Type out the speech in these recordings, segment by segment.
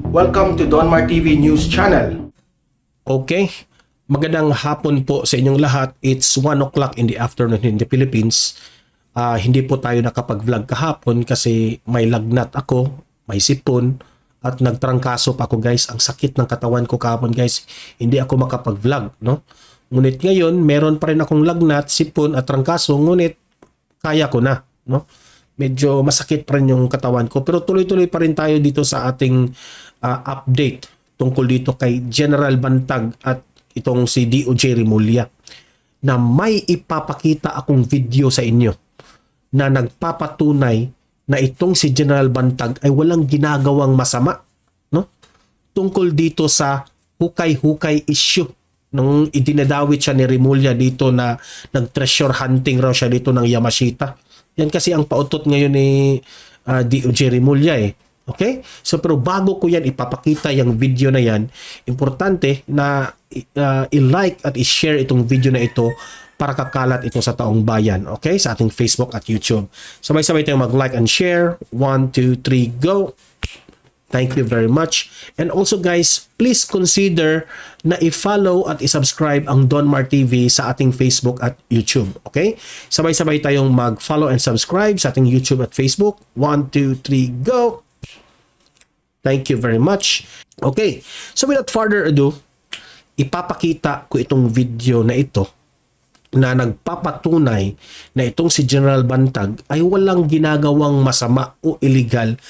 Welcome to Donmar TV News Channel. Okay, magandang hapon po sa inyong lahat. It's 1 o'clock in the afternoon in the Philippines. Hindi po tayo nakapag-vlog kahapon kasi may lagnat ako, may sipon, at nagtrangkaso pa ako guys. Ang sakit ng katawan ko kahapon guys. Hindi ako makapag-vlog, no? Ngunit ngayon, meron pa rin akong lagnat, sipon at trangkaso, ngunit kaya ko na, no? Medyo masakit pa rin yung katawan ko. Pero tuloy-tuloy pa rin tayo dito sa ating update tungkol dito kay General Bantag at itong si DOJ Remulla na may ipapakita akong video sa inyo na nagpapatunay na itong si General Bantag ay walang ginagawang masama, no? Tungkol dito sa hukay-hukay issue nung idinadawit siya ni Remulla dito na nag-treasure hunting raw siya dito ng Yamashita. Yan kasi ang pautot ngayon ni DOJ Remulla eh. Okay? So pero bago ko yan ipapakita yung video na yan, importante na i-like at i-share itong video na ito para kakalat ito sa taong bayan. Okay? Sa ating Facebook at YouTube. Sabay-sabay tayong mag-like and share. 1, 2, 3, go! Thank you very much. And also guys, please consider na i-follow at i-subscribe ang Donmar TV sa ating Facebook at YouTube. Okay? Sabay-sabay tayong mag-follow and subscribe sa ating YouTube at Facebook. 1, 2, 3, go! Thank you very much. Okay. So without further ado, ipapakita ko itong video na ito na nagpapatunay na itong si General Bantag ay walang ginagawang masama o illegal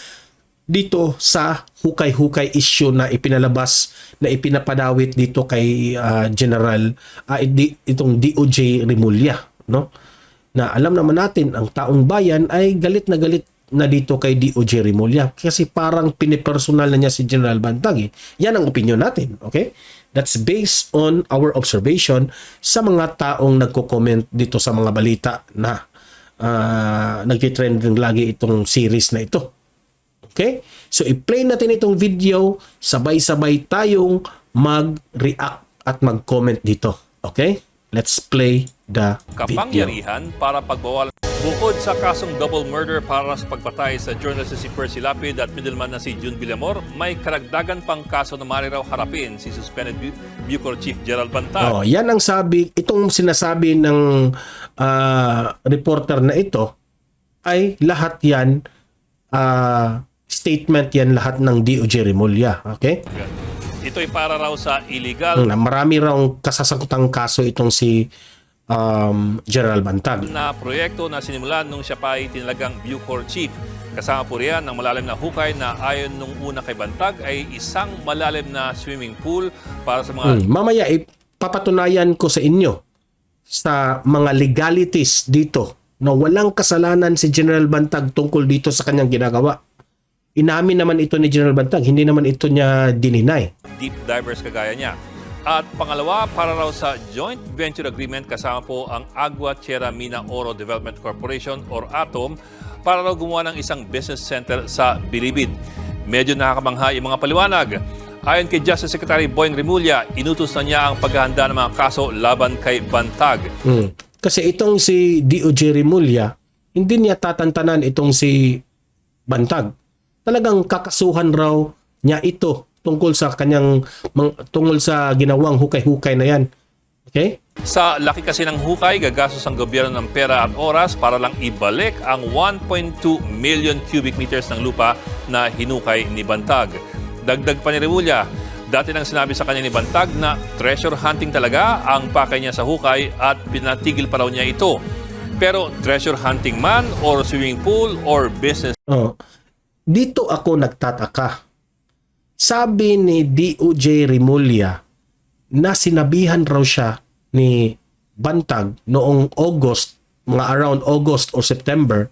dito sa hukay-hukay issue na ipinalabas, na ipinapadawit dito kay itong DOJ Remulla, no? Na alam naman natin ang taong bayan ay galit na dito kay DOJ Remulla kasi parang pinipersonal na niya si General Bantag eh. Yan ang opinion natin, okay? That's based on our observation sa mga taong nagko-comment dito sa mga balita na nagtitrending lagi itong series na ito. Okay? So, i-play natin itong video, sabay-sabay tayong mag-react at mag-comment dito. Okay? Let's play the video. Kapangyarihan para pagbawalan. Bukod sa kasong double murder para sa pagpatay sa journalist si Percy Lapid at middleman na si June Villamor, may karagdagan pang kaso na maaari raw harapin si suspended Bucor Chief Gerald Bantag. Oh, yan ang sabi, itong sinasabi ng reporter na ito ay lahat yan statement yan lahat ng DOJ Remulla. Okay? Ito ay para raw sa illegal Marami raw kasasangkutang kaso itong si General Bantag. na proyekto na sinimulan nung siya pa ay tinalagang Bucor Chief. Kasama po riyan ng malalim na hukay na ayon nung una kay Bantag ay isang malalim na swimming pool para sa mga Mamaya ipapatunayan ko sa inyo sa mga legalities dito na walang kasalanan si General Bantag tungkol dito sa kanyang ginagawa. Inamin naman ito ni General Bantag, hindi naman ito niya dininay. deep divers kagaya niya. At pangalawa, para raw sa joint venture agreement kasama po ang Agua Sierra Mina Oro Development Corporation or ATOM para raw gumawa ng isang business center sa Bilibid. Medyo nakakamangha yung mga paliwanag. Ayon kay Justice Secretary Boying Remulla, inutos na niya ang paghahanda ng mga kaso laban kay Bantag. Kasi itong si DOJ Remulla, hindi niya tatantanan itong si Bantag. Talagang kakasuhan raw niya ito tungkol sa ginawang hukay-hukay na yan. Okay? Sa laki kasi ng hukay, gagastos ang gobyerno ng pera at oras para lang ibalik ang 1.2 million cubic meters ng lupa na hinukay ni Bantag. Dagdag pa ni Remulla, dati nang sinabi sa kanya ni Bantag na treasure hunting talaga ang pakay niya sa hukay at pinatigil pa raw niya ito. Pero treasure hunting man or swimming pool or business. Dito ako nagtataka. Sabi ni DOJ Remulla na sinabihan raw siya ni Bantag noong August, mga around August or September,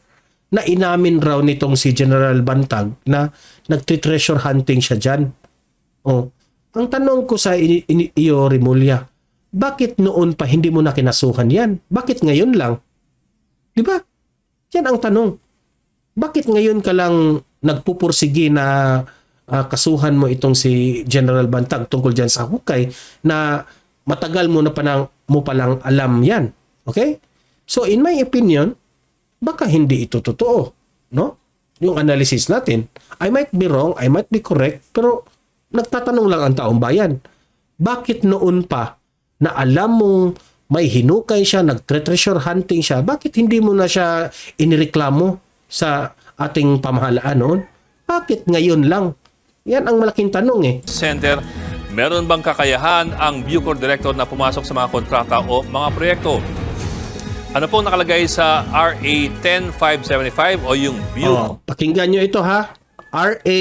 na inamin raw nitong si General Bantag na nagtitreasure hunting siya dyan. Ang tanong ko sa iyo, Remulla, bakit noon pa hindi mo na kinasuhan yan? Bakit ngayon lang? Di ba? Yan ang tanong. Bakit ngayon ka lang nagpupursigi na kasuhan mo itong si General Bantag tungkol dyan sa hukay na matagal mo palang alam yan? Okay? So in my opinion, baka hindi ito totoo, no? Yung analysis natin. I might be wrong, I might be correct, pero Nagtatanong lang ang taong bayan, bakit noon pa na alam mong may hinukay siya, nag-treasure hunting siya, bakit hindi mo na siya inireklamo sa ating pamahalaan noon? Bakit ngayon lang? Yan ang malaking tanong eh. Center, meron bang kakayahan ang Bucor Director na pumasok sa mga kontrata o mga proyekto? Ano pong nakalagay sa RA 10575 o yung Bucor? Pakinggan nyo ito ha. RA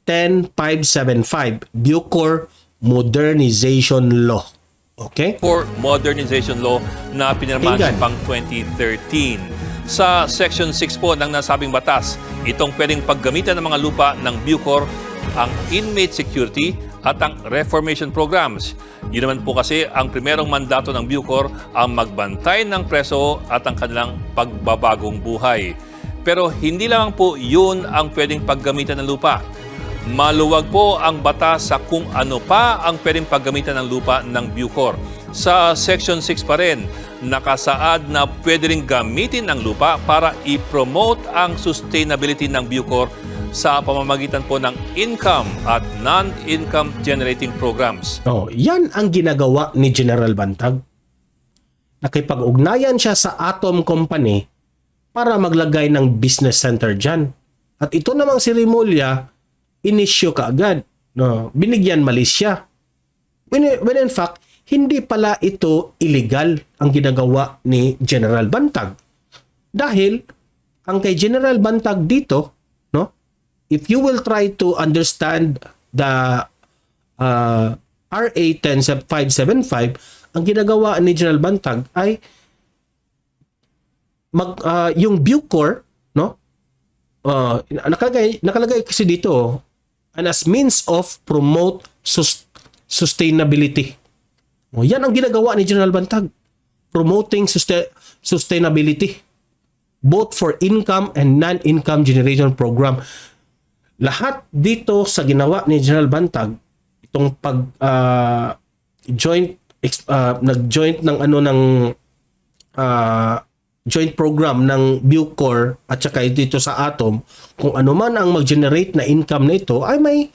10575, Bucor Modernization Law. Okay? For Modernization Law na pinirmahan Tingnan. pang 2013. Sa Section 6 po ng nasabing batas, itong pwedeng paggamitan ng mga lupa ng Bucor ang inmate security at ang reformation programs. Yun naman po kasi ang primerong mandato ng Bucor ang magbantay ng preso at ang kanilang pagbabagong buhay. Pero hindi lamang po yun ang pwedeng paggamitan ng lupa. Maluwag po ang batas sa kung ano pa ang pwedeng paggamitan ng lupa ng Bucor. Sa Section 6 pa rin, nakasaad na pwede rin gamitin ang lupa para i-promote ang sustainability ng Bucor sa pamamagitan po ng income at non-income generating programs. Yan ang ginagawa ni General Bantag. Nakipag-ugnayan siya sa Atom Company para maglagay ng business center dyan. At ito namang si Remulla, inisyo kaagad. Binigyan malis siya. When in fact, hindi pala ito illegal ang ginagawa ni General Bantag. Dahil, ang kay General Bantag dito, if you will try to understand the RA 10575, ang ginagawa ni General Bantag ay yung Bucor, nakalagay kasi dito, and as means of promote sustainability. Yan ang ginagawa ni General Bantag. Promoting sustainability both for income and non-income generation program. Lahat dito sa ginawa ni General Bantag, itong nag-joint ng joint program ng Bucor at saka dito sa Atom, kung ano man ang mag-generate na income na ito ay may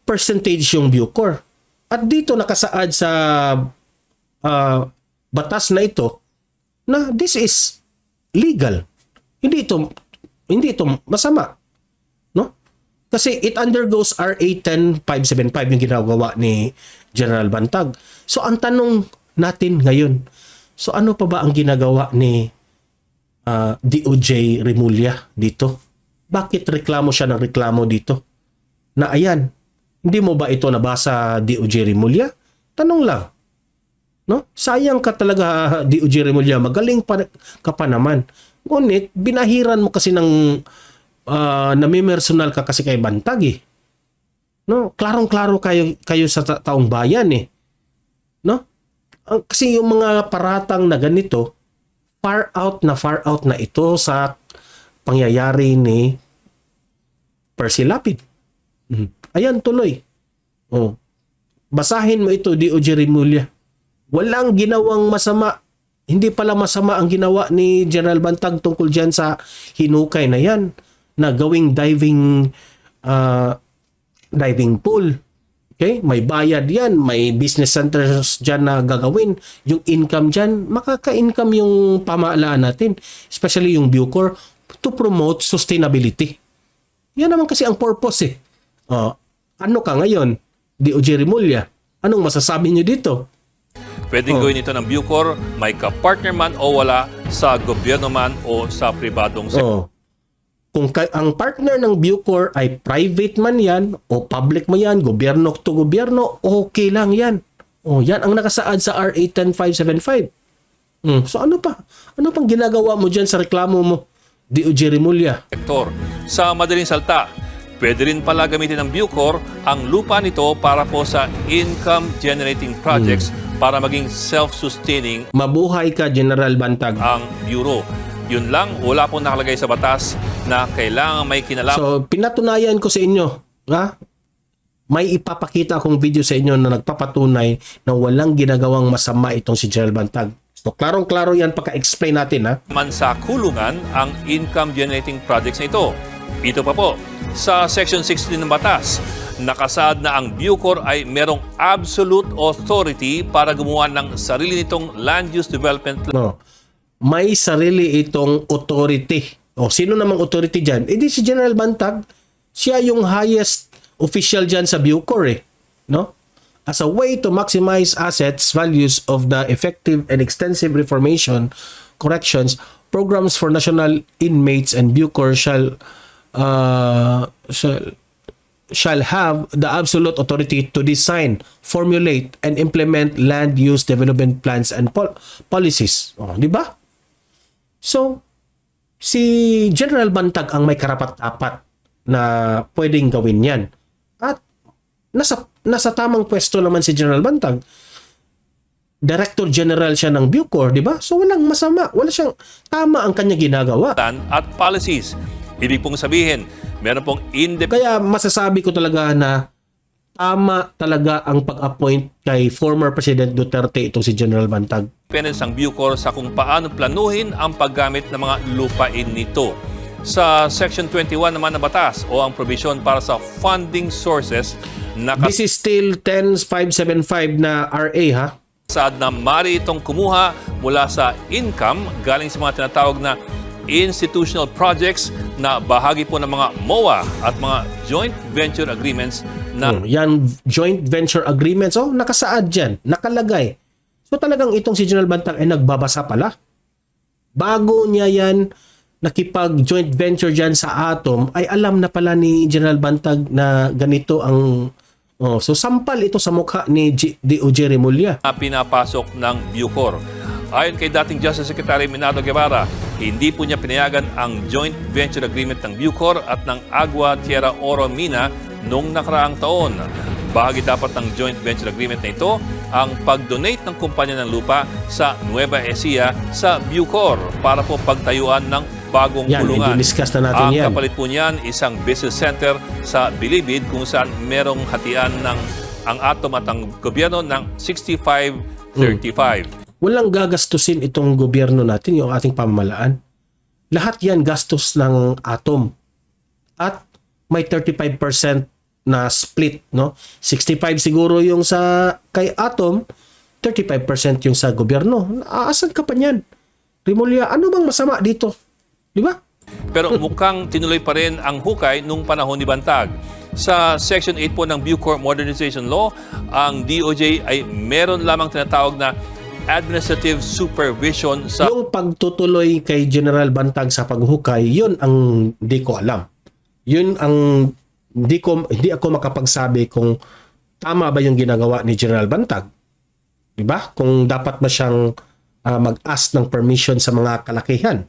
percentage yung Bucor. At dito nakasaad sa batas na ito na this is legal. Hindi ito masama. No? Kasi it undergoes RA 10575 yung ginagawa ni General Bantag. So ang tanong natin ngayon, so ano pa ba ang ginagawa ni DOJ Remulla dito? Bakit reklamo siya ng reklamo dito? Na ayan, hindi mo ba ito nabasa DOJ Remulla? Tanong lang. No? Sayang ka talaga DOJ Remulla, magaling ka pa naman. Ngunit binahiran mo kasi ng namimersonal ka kasi kay Bantag eh. No? Klarong-klaro kayo sa taong bayan eh. No? Kasi yung mga paratang na ganito, far out na ito sa pangyayari ni Percy Lapid. Ayan, tuloy. Basahin mo ito, DOJ Remulla. Walang ginawang masama. Hindi pala masama ang ginawa ni General Bantag tungkol dyan sa hinukay na yan, na gawing diving pool. Okay? May bayad yan, may business centers dyan na gagawin. Yung income dyan, makaka-income yung pamahalaan natin, especially yung Bucor, to promote sustainability. Yan naman kasi ang purpose eh. Ano ka ngayon, DOJ Remulla? Anong masasabi niyo dito? Pwedeng gawin ito ng Bucor, may kapartner man o wala, sa gobyerno man o sa pribadong sektor. Kung ang partner ng Bucor ay private man yan o public man yan, gobyerno to gobyerno, okay lang yan. Yan ang nakasaad sa RA 10575. So ano pa? Ano pang ginagawa mo dyan sa reklamo mo, DOJ Remulla? Sa madaling salta, pwede rin pala gamitin ng Bucor ang lupa nito para po sa income-generating projects para maging self-sustaining. Mabuhay ka, General Bantag. Ang Bureau. Yun lang, wala pong nakalagay sa batas na kailangan may kinalaman. So, pinatunayan ko sa inyo, may ipapakita akong video sa inyo na nagpapatunay na walang ginagawang masama itong si General Bantag. So, klarong-klaro yan pagka-explain natin. Man sa kulungan ang income-generating projects na ito. Ito pa po, sa Section 16 ng batas, Nakasaad na ang Bucor ay merong absolute authority para gumawa ng sarili nitong land use development plan. No. May sarili itong authority. O sino namang authority dyan? Eh di si General Bantag, siya yung highest official dyan sa Bucor eh. No? As a way to maximize assets, values of the effective and extensive reformation, corrections, programs for national inmates and Bucor shall have the absolute authority to design, formulate, and implement land use development plans and policies. Oh, di ba? So, si General Bantag ang may karapat-dapat na pwedeng gawin yan. At nasa tamang pwesto naman si General Bantag. Director General siya ng Bucor, di ba? So, walang masama. Wala siyang tama ang kanya ginagawa. At policies. Ibig pong sabihin, meron pong Kaya masasabi ko talaga na tama talaga ang pag-appoint kay former President Duterte itong si General Bantag. independence ng Bucor sa kung paano planuhin ang paggamit ng mga lupain nito. Sa Section 21 naman na batas o ang provision para sa funding sources na This is still 10575 na RA ha? kasaad na mari itong kumuha mula sa income galing sa mga tinatawag na institutional projects na bahagi po ng mga MOA at mga joint venture agreements na Yan, joint venture agreements. Oh, nakasaad dyan. Nakalagay. So talagang itong si General Bantag ay nagbabasa pala. Bago niya yan nakipag-joint venture dyan sa Atom, ay alam na pala ni General Bantag na ganito ang... Oh, so sampal ito sa mukha ni DOJ Remulla. pinapasok ng Bucor. Ayon kay dating Justice Secretary Minado Guevara, hindi po niya pinayagan ang joint venture agreement ng Bucor at ng Agua Tierra Oro Mina noong nakaraang taon. Bahagi dapat ng joint venture agreement na ito ang pag-donate ng kumpanya ng lupa sa Nueva Ecija sa Bucor para po pagtayuan ng bagong Yan, kulungan. i-discuss na natin Ang yan. kapalit po niyan, isang business center sa Bilibid kung saan merong hatian ng ang Atom at ang gobyerno ng 65-35. Walang gagastusin itong gobyerno natin, yung ating pamahalaan. Lahat yan gastos ng Atom. At may 35% na split, no? 65 siguro yung sa kay Atom, 35% yung sa gobyerno. Aasan ka pa niyan? Remulla, ano bang masama dito? Di ba? Pero mukhang tinuloy pa rin ang hukay nung panahon ni Bantag. Sa Section 8 po ng Bucor Modernization Law, ang DOJ ay meron lamang tinatawag na administrative supervision sa Yung pagtutuloy kay General Bantag sa paghukay, yun ang di ko alam. Yun ang hindi ako makapagsabi kung tama ba yung ginagawa ni General Bantag. Di ba? Kung dapat ba siyang mag-ask ng permission sa mga kalakihan.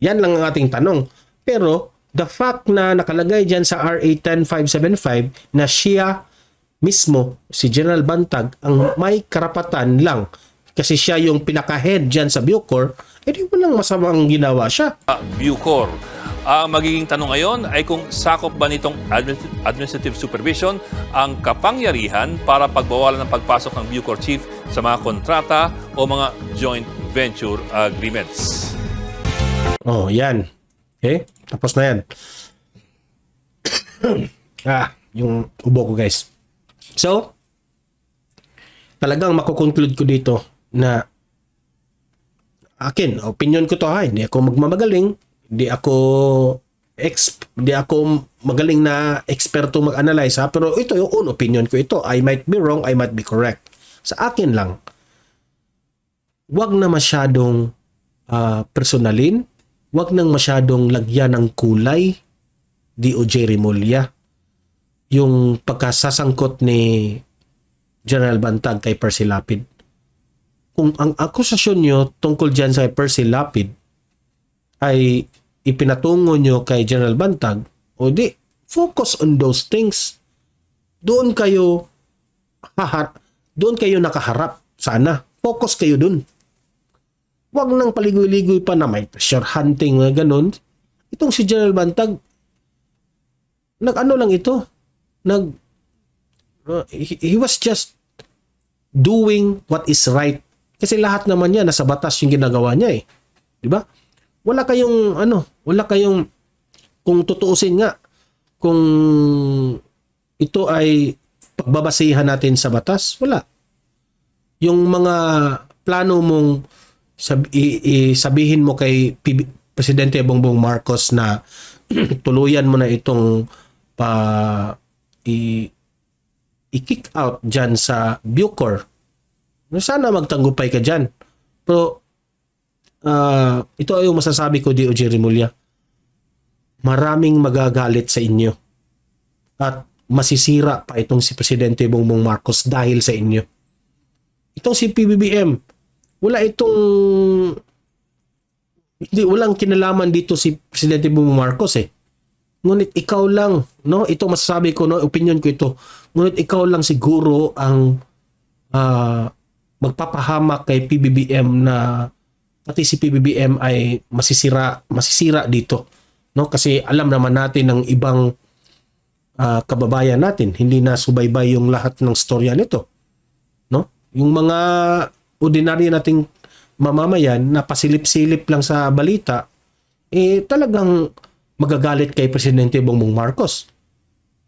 Yan lang ang ating tanong. Pero the fact na nakalagay dyan sa RA 10575 na siya mismo, si General Bantag, ang may karapatan lang kasi siya yung pinaka-head dyan sa Bucor, edi walang masamang ginawa siya. Bucor. Ang magiging tanong ngayon ay kung sakop ba nitong administrative supervision ang kapangyarihan para pagbawalan ng pagpasok ng Bucor chief sa mga kontrata o mga joint venture agreements. Oh, yan. Okay? Tapos na yan. Yung ubo ko guys. So, talagang makukonclude ko dito na opinion ko to ha, hindi ako magmamagaling, hindi ako magaling na eksperto mag-analyze ha, pero ito yung own opinion ko ito. I might be wrong, I might be correct. Sa akin lang, wag na masyadong personalin, wag nang masyadong lagyan ng kulay DOJ Remulla yung pagkasasangkot ni General Bantag kay Percy Lapid. Kung ang akusasyon nyo tungkol dyan sa Percy Lapid ay ipinatungo nyo kay General Bantag, o di, focus on those things. Doon kayo nakaharap. Sana. Focus kayo dun. Huwag nang paligoy-ligoy pa na may treasure hunting na ganun. Itong si General Bantag, nag-ano lang ito? He was just doing what is right. Kasi lahat naman niya, nasa batas yung ginagawa niya eh. Di ba? Wala kayong, kung tutuusin nga, kung ito ay pagbabasihan natin sa batas? Wala. Yung mga plano mong sabihin mo kay Presidente Bongbong Marcos na tuluyan mo na itong i-kick out dyan sa Bucor. Sana magtanggupay ka dyan. Pero ito ay yung masasabi ko, DOJ Remulla. Maraming magagalit sa inyo. At masisira pa itong si Presidente Bongbong Marcos dahil sa inyo. Itong si PBBM, walang kinalaman dito si Presidente Bongbong Marcos eh. Ngunit ikaw lang, no? Ito masasabi ko, no? Opinion ko ito. Ngunit ikaw lang siguro ang magpapahamak kay PBBM na pati si PBBM ay masisira dito. No? Kasi alam naman natin ng ibang kababayan natin, hindi na subaybay yung lahat ng storya nito. No? Yung mga ordinaryo nating mamamayan na pasilip-silip lang sa balita, talagang magagalit kay Presidente Bongbong Marcos.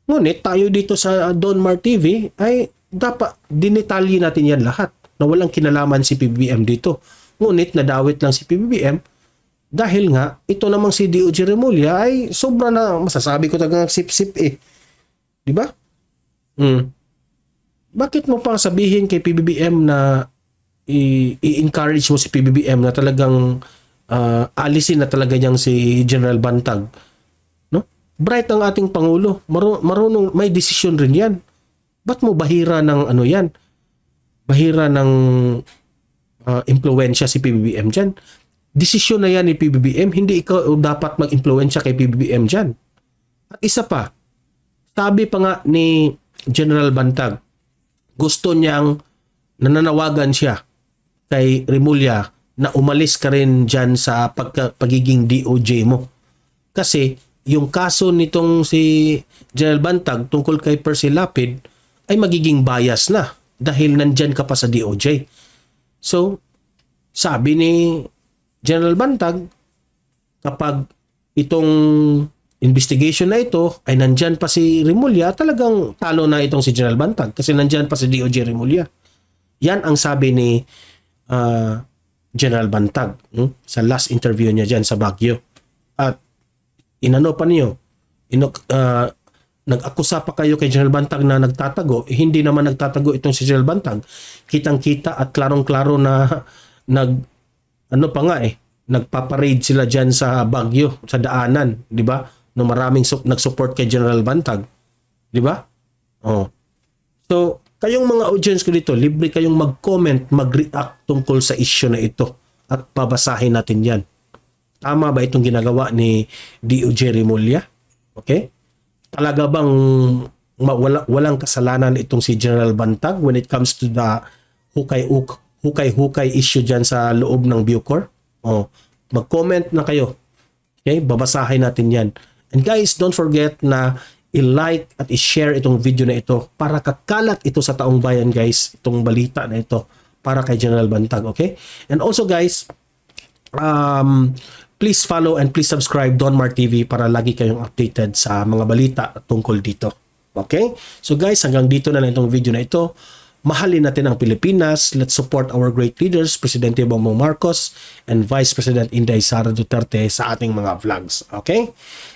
Ngunit tayo dito sa Don Mar TV ay dapat dinetalye natin yan lahat na walang kinalaman si PBBM dito. Ngunit nadawit lang si PBBM dahil nga ito namang si DOJ Remulla ay sobra na, masasabi ko talagang sip-sip eh. Di ba? Bakit mo pang sabihin kay PBBM na i-encourage mo si PBBM na talagang alisin na talaga niyang si General Bantag? No? Bright ang ating Pangulo. Marunong, may desisyon rin yan. Ba't mo bahira ng ano yan? Bahira ng impluwensya si PBBM dyan? Desisyon na yan ni PBBM. Hindi ikaw dapat mag-impluwensya kay PBBM dyan. At isa pa, sabi pa nga ni General Bantag, gusto niyang nananawagan siya kay Remulla na umalis ka rin dyan sa pagiging DOJ mo. Kasi yung kaso nitong si General Bantag tungkol kay Percy Lapid ay magiging bias na dahil nandyan ka pa sa DOJ. So, sabi ni General Bantag, kapag itong investigation na ito ay nandyan pa si Remulla, talagang talo na itong si General Bantag kasi nandyan pa si DOJ Remulla. Yan ang sabi ni General Bantag sa last interview niya dyan sa Baguio. At inano pa niyo, nag-akusa pa kayo kay General Bantag na nagtatago. Hindi naman nagtatago itong si General Bantag. Kitang-kita at klarong-klaro na nagpaparade sila dyan sa Baguio, sa daanan, di ba? No, maraming nag-support kay General Bantag. Di ba? Oh. So, kayong mga audience ko dito, libre kayong mag-comment, mag-react tungkol sa issue na ito at babasahin natin yan. Tama ba itong ginagawa ni DOJ Remulla? Okay? Talaga bang walang kasalanan itong si General Bantag when it comes to the hukay-hukay issue dyan sa loob ng Bucor? Oh, mag-comment na kayo. Okay? Babasahin natin yan. And guys, don't forget na i-like at i-share itong video na ito para kakalat ito sa taong bayan, guys. Itong balita na ito para kay General Bantag, okay? And also, guys, please follow and please subscribe Don Mar TV para lagi kayong updated sa mga balita tungkol dito. Okay? So guys, hanggang dito na lang itong video na ito. Mahalin natin ang Pilipinas. Let's support our great leaders, Presidente Bongbong Marcos and Vice President Inday Sara Duterte sa ating mga vlogs. Okay?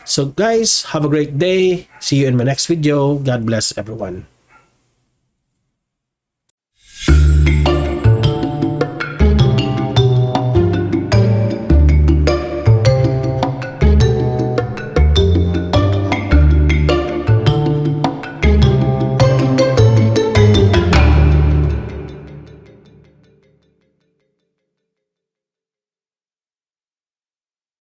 So guys, have a great day. See you in my next video. God bless everyone.